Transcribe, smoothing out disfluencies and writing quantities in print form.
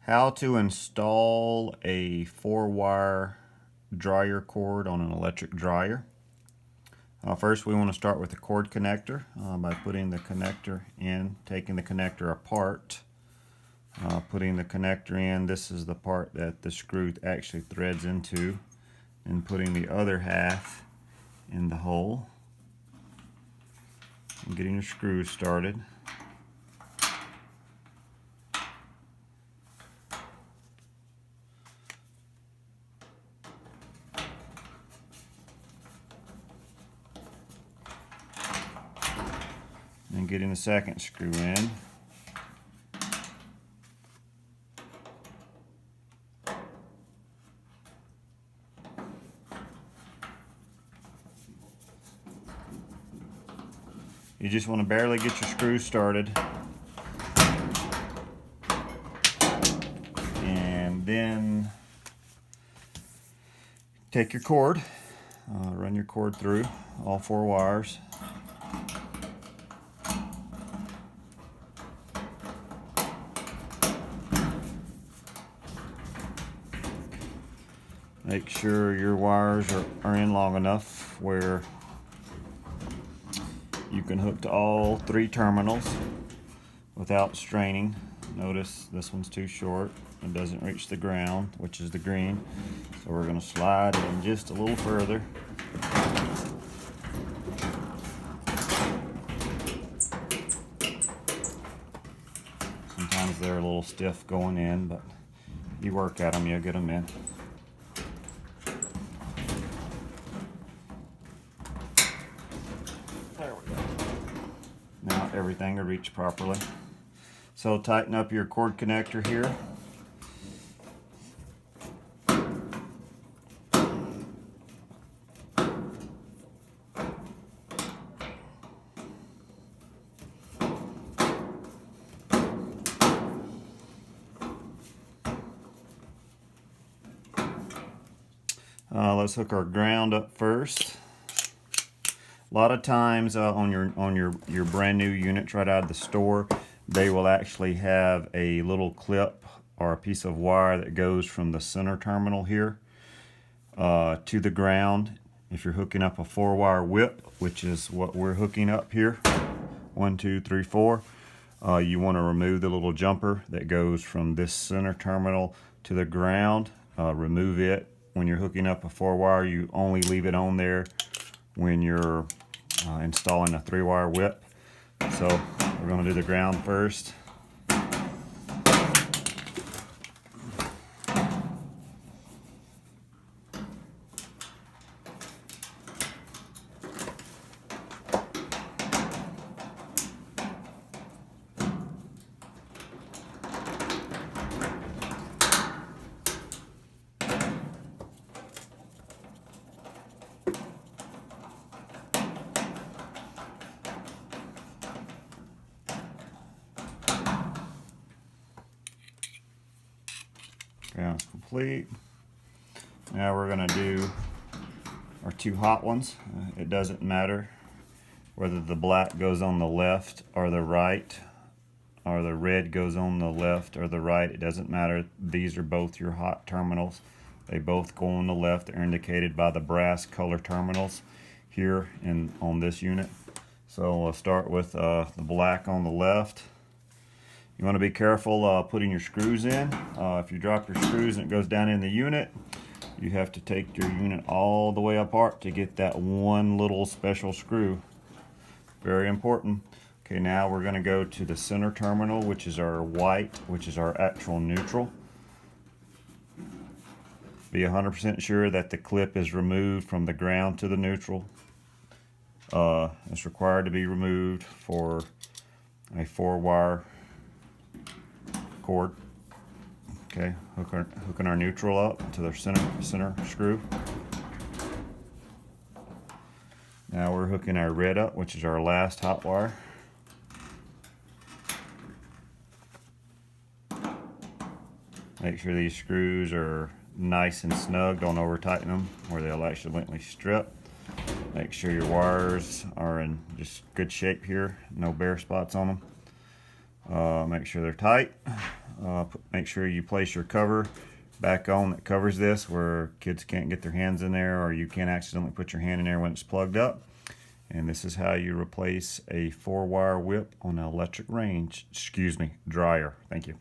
How to install a 4-wire dryer cord on an electric dryer. First we want to start with the cord connector by putting the connector in, taking the connector apart, putting the connector in. This is the part that the screw actually threads into, and putting the other half in the hole and getting your screws started. And getting the second screw in. You just want to barely get your screws started. And then take your cord, run your cord through all 4 wires. Make sure your wires are in long enough where you can hook to all 3 terminals without straining. Notice this one's too short. It doesn't reach the ground, which is the green. So we're going to slide in just a little further. Sometimes they're a little stiff going in, but you work at them, you'll get them in. There we go. Now everything will reach properly. So tighten up your cord connector here. Let's hook our ground up first. A lot of times on your brand new units right out of the store, they will actually have a little clip or a piece of wire that goes from the center terminal here to the ground. If you're hooking up a 4-wire whip, which is what we're hooking up here, 1, 2, 3, 4, you want to remove the little jumper that goes from this center terminal to the ground. Remove it. When you're hooking up a 4-wire, you only leave it on there when you're installing a 3-wire whip. So we're going to do the ground first. Ground's complete. Now we're going to do our 2 hot ones. It doesn't matter whether the black goes on the left or the right, or the red goes on the left or the right. It doesn't matter. These are both your hot terminals. They both go on the left. They're indicated by the brass color terminals here on this unit. So we'll start with the black on the left. You want to be careful putting your screws in. If you drop your screws and it goes down in the unit, you have to take your unit all the way apart to get that one little special screw. Very important. Okay, now we're going to go to the center terminal, which is our white, which is our actual neutral. Be 100% sure that the clip is removed from the ground to the neutral. It's required to be removed for a 4-wire cord. Okay, hooking our neutral up to the center screw. Now we're hooking our red up, which is our last hot wire. Make sure these screws are nice and snug. Don't over tighten them where they'll accidentally strip. Make sure your wires are in just good shape here, no bare spots on them. Make sure they're tight. Make sure you place your cover back on that covers this, where kids can't get their hands in there, or you can't accidentally put your hand in there when it's plugged up. And this is how you replace a 4-wire whip on an electric dryer. Thank you.